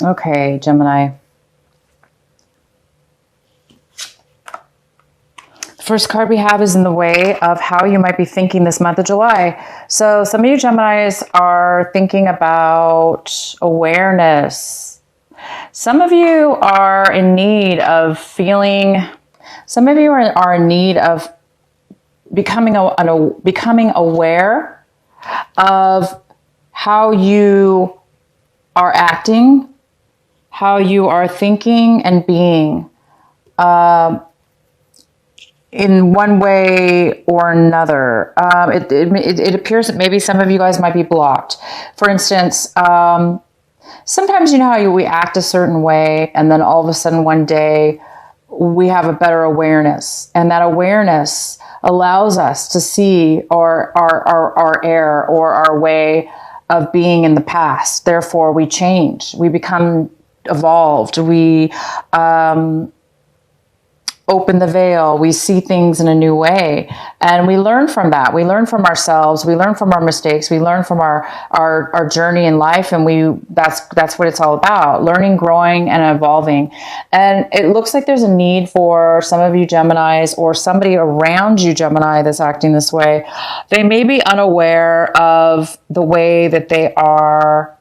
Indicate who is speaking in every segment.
Speaker 1: Okay, Gemini. The first card we have is in the way of how you might be thinking this month of July. So some of you Geminis are thinking about awareness. Some of you are in need of feeling, some of you are in need of becoming aware of how you are acting, how you are thinking and being in one way or another. It appears that maybe some of you guys might be blocked. For instance, sometimes you know how we act a certain way, and then all of a sudden one day we have a better awareness, and that awareness allows us to see our error or our way of being in the past. Therefore, we change. We become evolved. We open the veil. We see things in a new way, and we learn from that. We learn from ourselves. We learn from our mistakes. We learn from our journey in life, and that's what it's all about: learning, growing, and evolving. And it looks like there's a need for some of you Geminis, or somebody around you Gemini, that's acting this way. They may be unaware of the way that they are.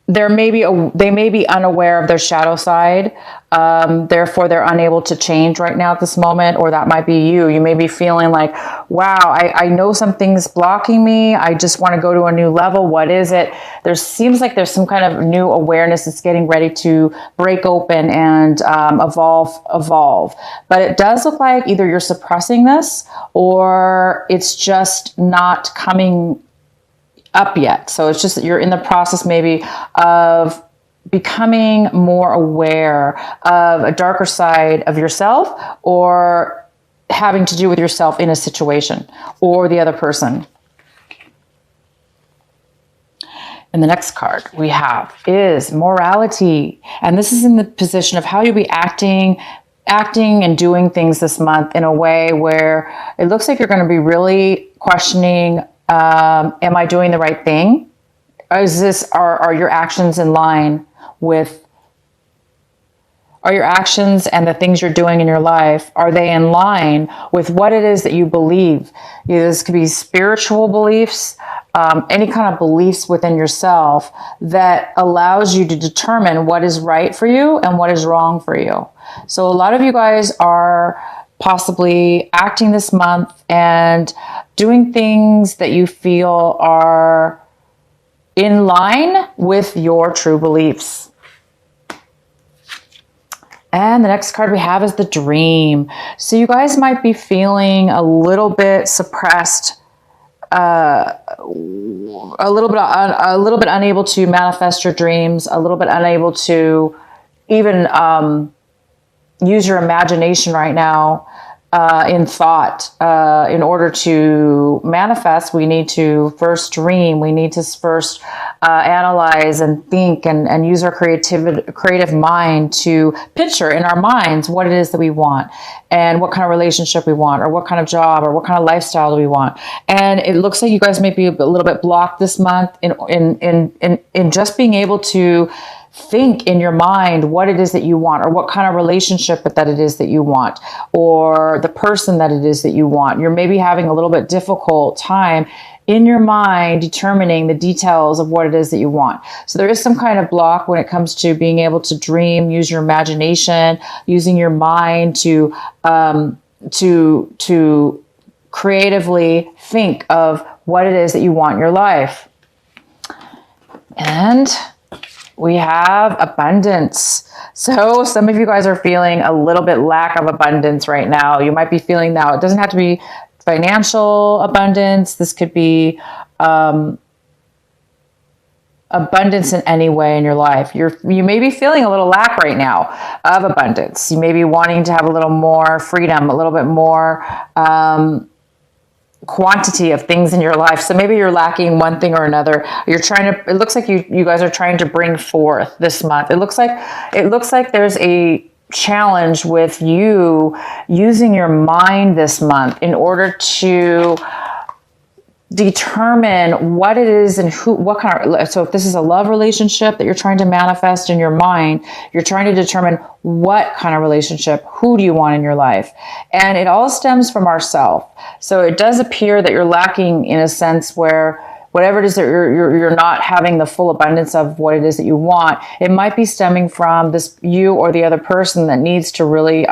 Speaker 1: They may be unaware of their shadow side. Therefore, they're unable to change right now at this moment, or that might be you. You may be feeling like, wow, I know something's blocking me. I just want to go to a new level. What is it? There seems like there's some kind of new awareness that's getting ready to break open and evolve. But it does look like either you're suppressing this, or it's just not coming up yet. So it's just that you're in the process maybe of becoming more aware of a darker side of yourself, or having to do with yourself in a situation or the other person. And the next card we have is morality. And this is in the position of how you'll be acting and doing things this month in a way where it looks like you're going to be really questioning, am I doing the right thing? Are your actions in line with, are your actions and the things you're doing in your life, are they in line with what it is that you believe? This could be spiritual beliefs, any kind of beliefs within yourself that allows you to determine what is right for you and what is wrong for you. So a lot of you guys are possibly acting this month and doing things that you feel are in line with your true beliefs. And the next card we have is the dream. So you guys might be feeling a little bit suppressed, a little bit unable to manifest your dreams, a little bit unable to even use your imagination right now in thought. In order to manifest, we need to first dream. We need to first analyze and think and use our creative mind to picture in our minds what it is that we want, and what kind of relationship we want, or what kind of job, or what kind of lifestyle do we want. And it looks like you guys may be a little bit blocked this month in just being able to think in your mind what it is that you want, or what kind of relationship that it is that you want, or the person that it is that you want. You're maybe having a little bit difficult time in your mind determining the details of what it is that you want. So there is some kind of block when it comes to being able to dream, use your imagination, using your mind to creatively think of what it is that you want in your life. And we have abundance. So some of you guys are feeling a little bit lack of abundance right now. You might be feeling now. It doesn't have to be financial abundance. This could be abundance in any way in your life. You may be feeling a little lack right now of abundance. You may be wanting to have a little more freedom, a little bit more quantity of things in your life. So maybe you're lacking one thing or another. It looks like you guys are trying to bring forth this month. It looks like there's a challenge with you using your mind this month in order to determine what it is and what kind of, so if this is a love relationship that you're trying to manifest in your mind, you're trying to determine what kind of relationship, who do you want in your life? And it all stems from ourself. So it does appear that you're lacking in a sense where whatever it is that you're not having the full abundance of what it is that you want, it might be stemming from this you or the other person that needs to really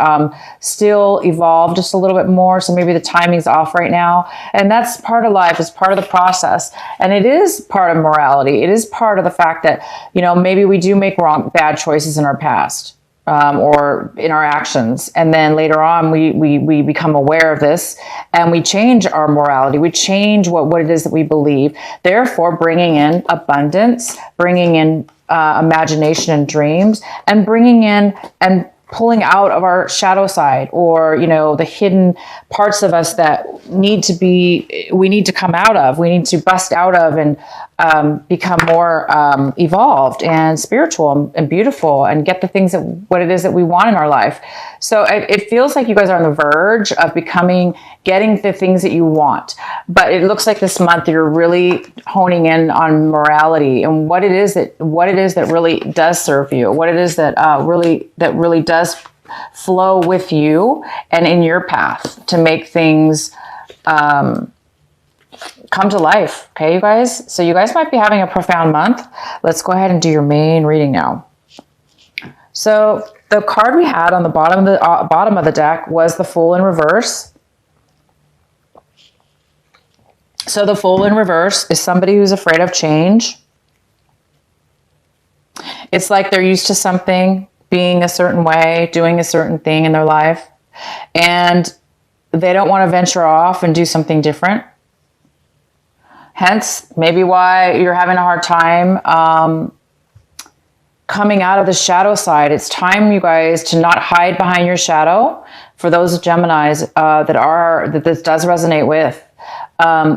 Speaker 1: still evolve just a little bit more. So maybe the timing's off right now. And that's part of life, it's part of the process. And it is part of morality. It is part of the fact that, you know, maybe we do make bad choices in our past. Or in our actions. And then later on, we become aware of this and we change our morality. We change what it is that we believe. Therefore, bringing in abundance, bringing in imagination and dreams, and bringing in and pulling out of our shadow side, or, you know, the hidden parts of us that we need to come out of, we need to bust out of and become more evolved and spiritual and beautiful and get the things what it is that we want in our life. So it feels like you guys are on the verge of getting the things that you want. But it looks like this month you're really honing in on morality and what it is that really does serve you, what it is that really does flow with you and in your path to make things come to life. Okay, you guys? So you guys might be having a profound month. Let's go ahead and do your main reading now. So the card we had on the bottom of the deck was the Fool in reverse. So the Fool in reverse is somebody who's afraid of change. It's like they're used to something being a certain way, doing a certain thing in their life, and they don't want to venture off and do something different. Hence, maybe why you're having a hard time coming out of the shadow side. It's time, you guys, to not hide behind your shadow. For those Geminis that this does resonate with,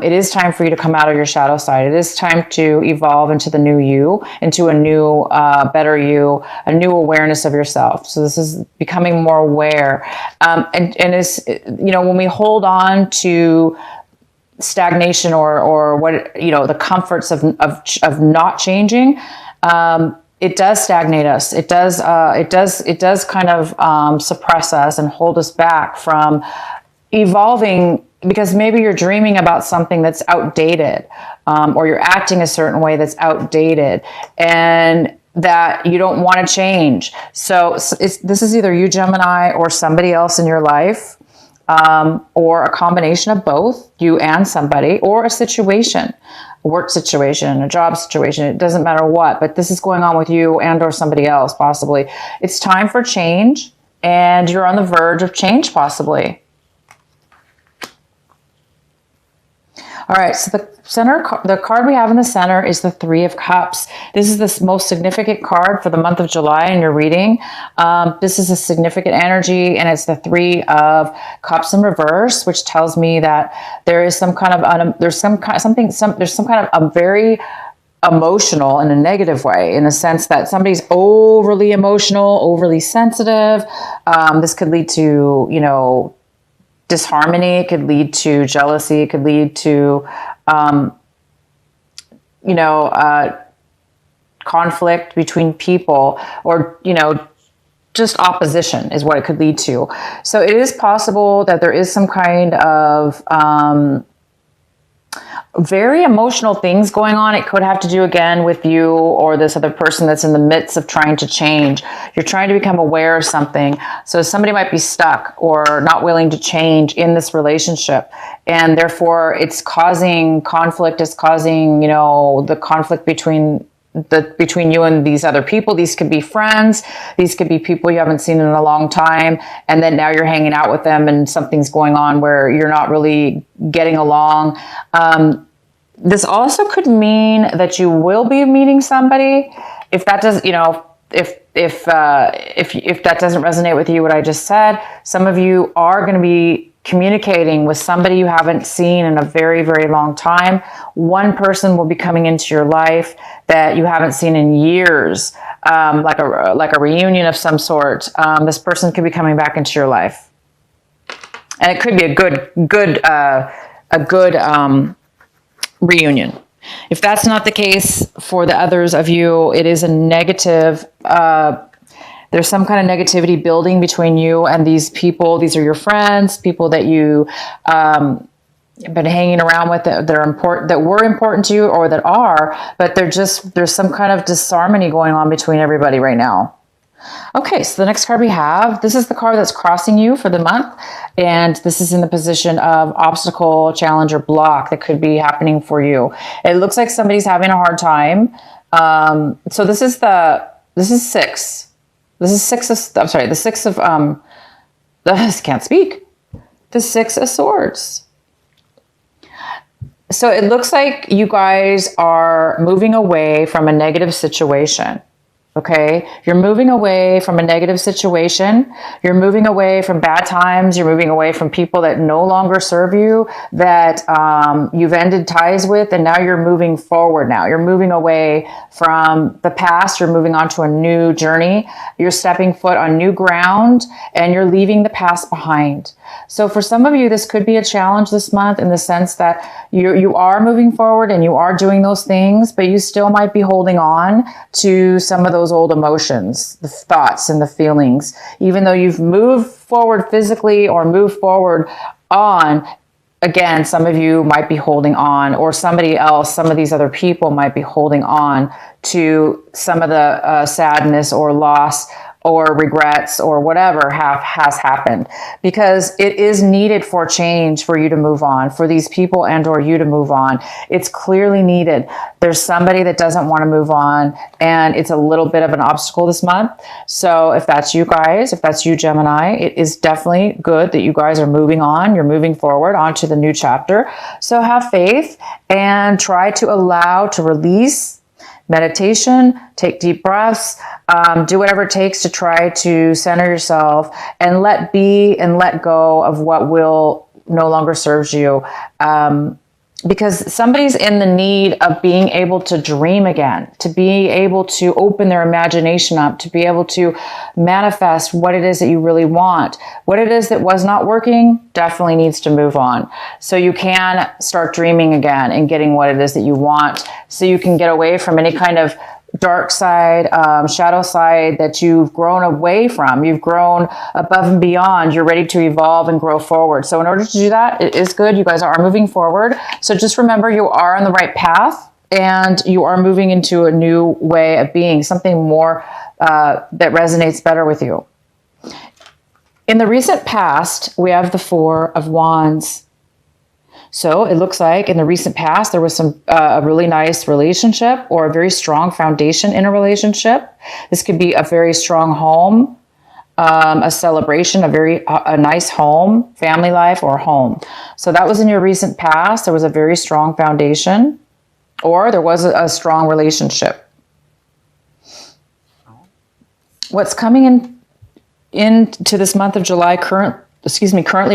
Speaker 1: it is time for you to come out of your shadow side. It is time to evolve into the new you, into a new, better you, a new awareness of yourself. So this is becoming more aware. And it's, you know, when we hold on to stagnation or what, you know, the comforts of not changing, it does stagnate us. It does kind of suppress us and hold us back from evolving, because maybe you're dreaming about something that's outdated, or you're acting a certain way that's outdated and that you don't want to change. So this is either you, Gemini, or somebody else in your life, or a combination of both, you and somebody, or a situation, a work situation, a job situation. It doesn't matter what, but this is going on with you and or somebody else, possibly. It's time for change, and you're on the verge of change, possibly. All right, so the card we have in the center is the Three of Cups. This is the most significant card for the month of July in your reading. This is a significant energy, and it's the Three of Cups in reverse, which tells me that there is some kind of there's some kind of a very emotional in a negative way, in a sense that somebody's overly emotional, overly sensitive. This could lead to, you know, disharmony. It could lead to jealousy. It could lead to, conflict between people, or, you know, just opposition is what it could lead to. So it is possible that there is some kind of very emotional things going on. It could have to do again with you or this other person that's in the midst of trying to change. You're trying to become aware of something. So somebody might be stuck or not willing to change in this relationship. And therefore it's causing conflict. It's causing, you know, the conflict between you and these other people. These could be friends. These could be people you haven't seen in a long time. And then now you're hanging out with them and something's going on where you're not really getting along. This also could mean that you will be meeting somebody. If that does, you know, if that doesn't resonate with you, what I just said, some of you are going to be communicating with somebody you haven't seen in a very, very long time. One person will be coming into your life that you haven't seen in years, like a reunion of some sort. This person could be coming back into your life, and it could be a good reunion. If that's not the case for the others of you, it is a negative, there's some kind of negativity building between you and these people. These are your friends, people that you been hanging around with that are important, that were important to you or that are, but there's some kind of disharmony going on between everybody right now. Okay, so the next card we have, this is the card that's crossing you for the month, and this is in the position of obstacle, challenge, or block that could be happening for you. It looks like somebody's having a hard time. So this is six. This is six of, I'm sorry, the six of, I can't speak. The Six of Swords. So it looks like you guys are moving away from a negative situation. Okay, you're moving away from a negative situation. You're moving away from bad times. You're moving away from people that no longer serve you, that you've ended ties with, and now you're moving forward now. You're moving away from the past. You're moving on to a new journey. You're stepping foot on new ground, and you're leaving the past behind. So for some of you, this could be a challenge this month in the sense that you are moving forward and you are doing those things, but you still might be holding on to some of those old emotions, the thoughts and the feelings. Even though you've moved forward physically or moved forward on, again, some of you might be holding on, or somebody else, some of these other people might be holding on to some of the sadness or loss or regrets or whatever has happened, because it is needed for change, for you to move on, for these people and or you to move on. It's clearly needed. There's somebody that doesn't want to move on, and it's a little bit of an obstacle this month. So if that's you guys, if that's you, Gemini, it is definitely good that you guys are moving on. You're moving forward onto the new chapter. So have faith and try to allow to release. Meditation, take deep breaths, do whatever it takes to try to center yourself and let be and let go of what will no longer serve you. Because somebody's in the need of being able to dream again, to be able to open their imagination up, to be able to manifest what it is that you really want. What it is that was not working definitely needs to move on. So you can start dreaming again and getting what it is that you want, so you can get away from any kind of dark side, shadow side that you've grown away from. You've grown above and beyond. You're ready to evolve and grow forward. So in order to do that, it is good. You guys are moving forward. So just remember, you are on the right path and you are moving into a new way of being, something more that resonates better with you. In the recent past, we have the Four of Wands. So it looks like in the recent past, there was a really nice relationship or a very strong foundation in a relationship. This could be a very strong home, a celebration, a nice home, family life, or home. So that was in your recent past. There was a very strong foundation, or there was a strong relationship. What's coming into this month of July currently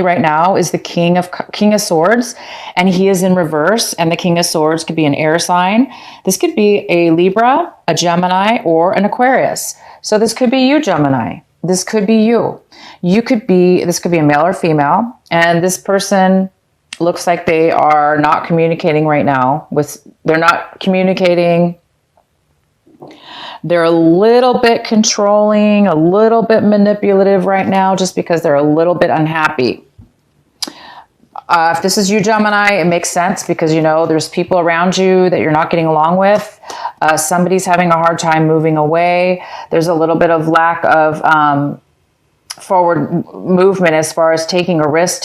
Speaker 1: right now is the King of Swords, and he is in reverse, and the King of Swords could be an air sign. This could be a Libra, a Gemini, or an Aquarius. So this could be you, Gemini. This could be you. This could be a male or female, and this person looks like they are not communicating right now. They're not communicating. They're a little bit controlling, a little bit manipulative right now, just because they're a little bit unhappy. If this is you, Gemini, it makes sense because, there's people around you that you're not getting along with. Somebody's having a hard time moving away. There's a little bit of lack of forward movement as far as taking a risk,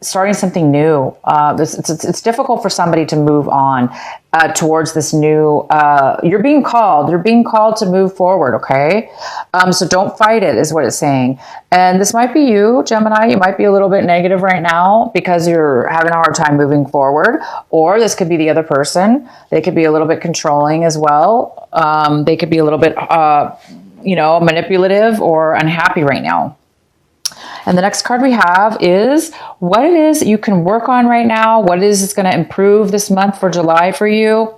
Speaker 1: starting something new. It's difficult for somebody to move on towards this new, you're being called to move forward. Okay. So don't fight it is what it's saying. And this might be you, Gemini. You might be a little bit negative right now because you're having a hard time moving forward, or this could be the other person. They could be a little bit controlling as well. They could be a little bit, manipulative or unhappy right now. And the next card we have is what it is that you can work on right now, what it is that's going to improve this month for July for you.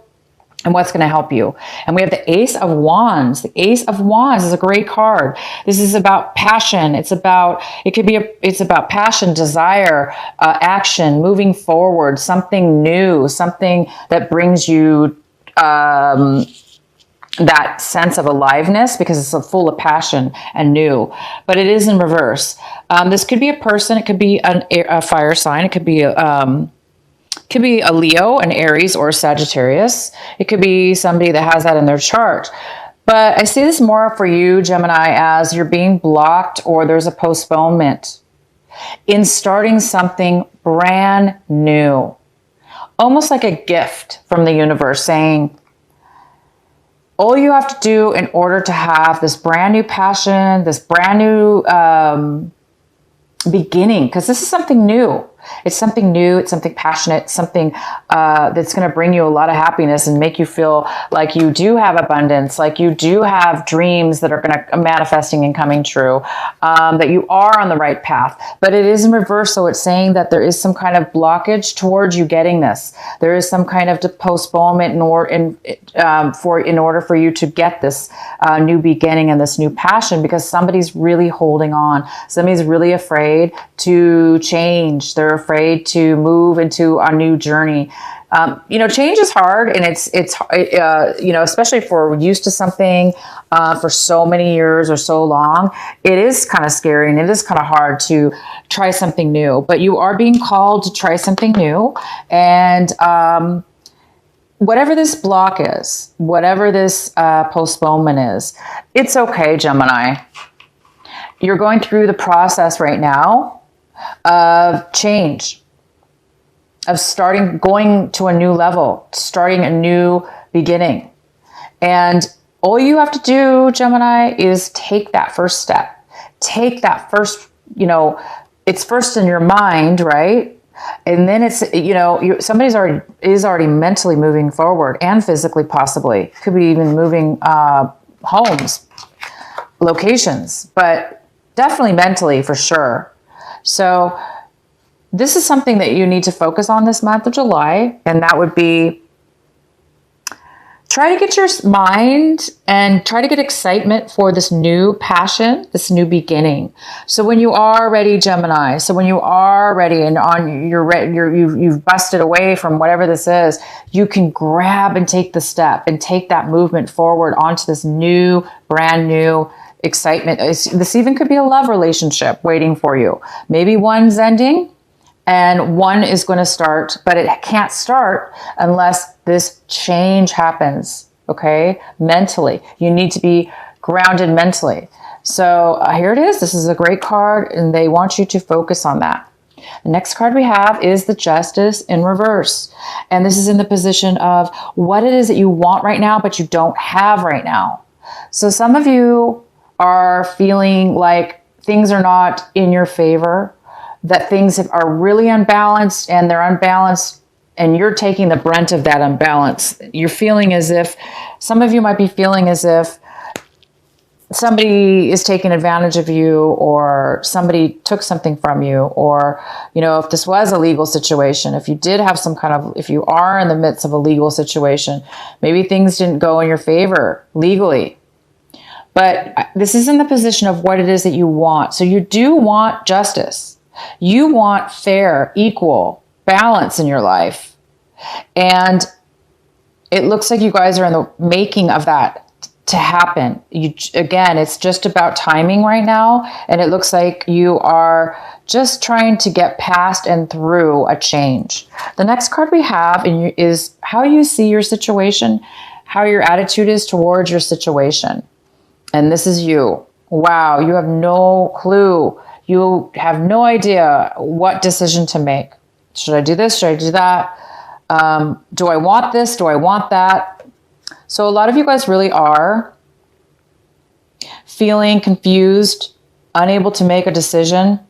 Speaker 1: and what's going to help you. And we have the Ace of Wands. The Ace of Wands is a great card. This is about passion. It's about passion, desire, action, moving forward, something new, something that brings you that sense of aliveness, because it's full of passion and new. But it is in reverse. This could be a person. It could be a fire sign. It could be a Leo, an Aries, or a Sagittarius. It could be somebody that has that in their chart. But I see this more for you, Gemini, as you're being blocked or there's a postponement in starting something brand new. Almost like a gift from the universe saying, all you have to do in order to have this brand new passion, this brand new beginning, because this is something new. It's something new. It's something passionate, something that's going to bring you a lot of happiness and make you feel like you do have abundance, like you do have dreams that are going to manifesting and coming true, that you are on the right path. But it is in reverse. So it's saying that there is some kind of blockage towards you getting this. There is some kind of postponement in order for you to get this new beginning and this new passion, because somebody's really holding on. Somebody's really afraid to change. They're afraid to move into a new journey. Change is hard, and it's especially if we're used to something for so many years or so long, it is kind of scary and it is kind of hard to try something new. But you are being called to try something new, and whatever this block is, whatever this postponement is, it's okay, Gemini. You're going through the process right now of change, of going to a new level, starting a new beginning. And all you have to do, Gemini, is take that first step. Take that first, it's first in your mind, right? And then it's, somebody's already mentally moving forward, and physically possibly. Could be even moving homes, locations, but definitely mentally for sure. So this is something that you need to focus on this month of July, and that would be try to get your mind and try to get excitement for this new passion, this new beginning. So when you are ready, Gemini, so when you are ready and you've busted away from whatever this is, you can grab and take the step and take that movement forward onto this new, brand new excitement. This even could be a love relationship waiting for you. Maybe one's ending and one is going to start, but it can't start unless this change happens. Okay. Mentally, you need to be grounded mentally. So here it is. This is a great card, and they want you to focus on that. The next card we have is the Justice in reverse. And this is in the position of what it is that you want right now, but you don't have right now. So some of you are feeling like things are not in your favor, that things are really unbalanced, and they're unbalanced, and you're taking the brunt of that unbalance. You're feeling as if, some of you might be feeling as if somebody is taking advantage of you, or somebody took something from you, or, if this was a legal situation, if you did have if you are in the midst of a legal situation, maybe things didn't go in your favor legally. But this is in the position of what it is that you want. So you do want justice. You want fair, equal balance in your life. And it looks like you guys are in the making of that to happen. Again, it's just about timing right now. And it looks like you are just trying to get past and through a change. The next card we have is how you see your situation, how your attitude is towards your situation. And this is you. Wow, you have no clue. You have no idea what decision to make. Should I do this? Should I do that? Do I want this? Do I want that? So a lot of you guys really are feeling confused, unable to make a decision,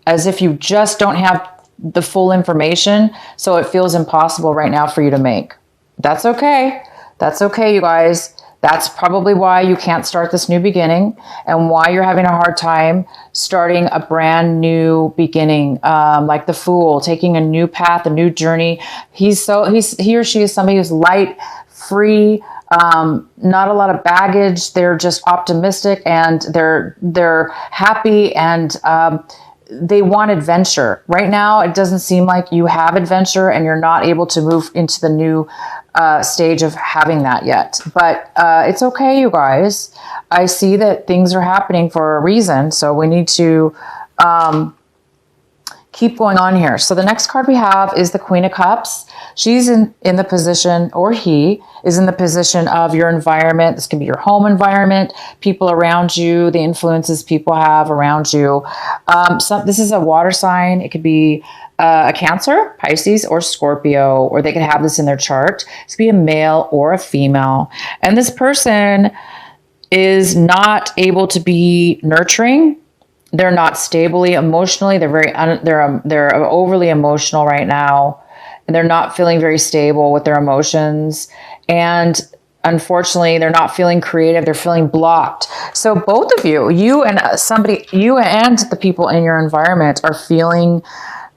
Speaker 1: as if you just don't have the full information. So it feels impossible right now for you to make. That's okay. That's okay, you guys. That's probably why you can't start this new beginning, and why you're having a hard time starting a brand new beginning. Like the Fool, taking a new path, a new journey. He or she is somebody who's light, free, not a lot of baggage. They're just optimistic, and they're happy, and they want adventure. Right now, it doesn't seem like you have adventure, and you're not able to move into the new stage of having that yet. But it's okay, you guys. I see that things are happening for a reason, so we need to keep going on here. So the next card we have is the Queen of Cups. She's in the position, or he is in the position of your environment. This can be your home environment, people around you, the influences people have around you. This is a water sign. It could be a Cancer, Pisces, or Scorpio, or they could have this in their chart. This could be a male or a female. And this person is not able to be nurturing. They're not stably emotionally. They're overly emotional right now, and they're not feeling very stable with their emotions. And unfortunately, they're not feeling creative. They're feeling blocked. So both of you, you and the people in your environment are feeling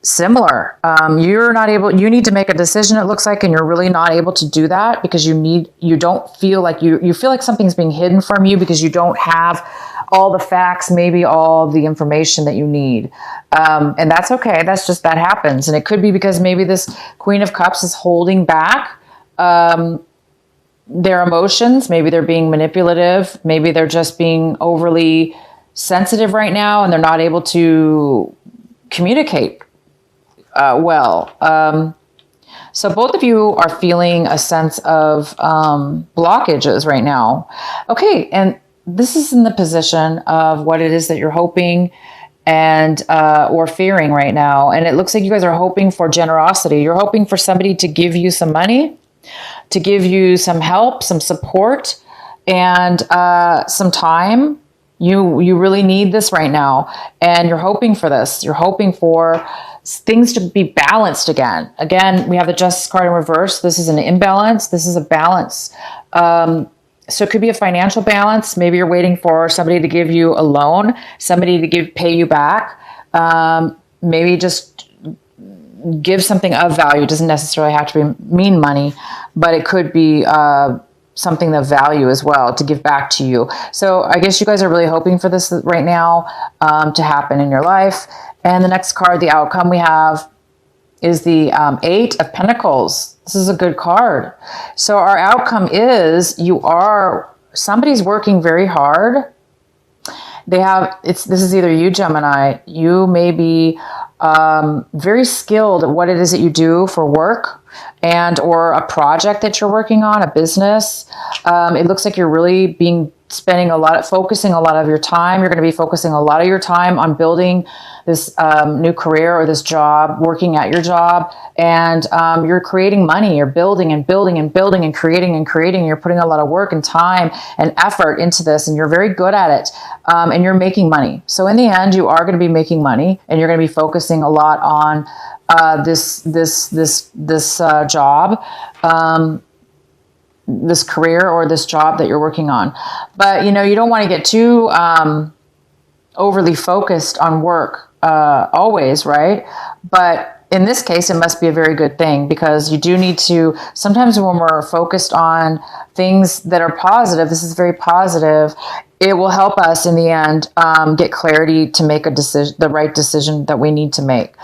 Speaker 1: similar. You're not able, you need to make a decision, it looks like, and you're really not able to do that because you don't feel like you feel like something's being hidden from you because you don't have all the facts, maybe all the information that you need. And that's okay. That happens. And it could be because maybe this Queen of Cups is holding back their emotions. Maybe they're being manipulative. Maybe they're just being overly sensitive right now, and they're not able to communicate well. So both of you are feeling a sense of blockages right now. Okay, and this is in the position of what it is that you're hoping and or fearing right now. And it looks like you guys are hoping for generosity. You're hoping for somebody to give you some money, to give you some help, some support, and some time. You really need this right now. And you're hoping for this. You're hoping for things to be balanced again. Again, we have the Justice card in reverse. This is an imbalance. This is a balance. So it could be a financial balance. Maybe you're waiting for somebody to give you a loan, somebody to pay you back. Maybe just give something of value. It doesn't necessarily have to mean money, but it could be something of value as well to give back to you. So I guess you guys are really hoping for this right now to happen in your life. And the next card, the outcome we have, is the Eight of Pentacles. This is a good card. So our outcome is somebody's working very hard. This is either you, Gemini. You may be very skilled at what it is that you do for work and or a project that you're working on, a business. It looks like you're really focusing a lot of your time. You're going to be focusing a lot of your time on building this new career or this job, working at your job, and you're creating money. You're building and building and building and creating and creating. You're putting a lot of work and time and effort into this, and you're very good at it, and you're making money. So in the end, you are going to be making money, and you're going to be focusing a lot on this job, this career or this job that you're working on. But you don't want to get too overly focused on work always, right? But in this case, it must be a very good thing, because you do need to, sometimes when we're focused on things that are positive, this is very positive, it will help us in the end get clarity to make the right decision that we need to make.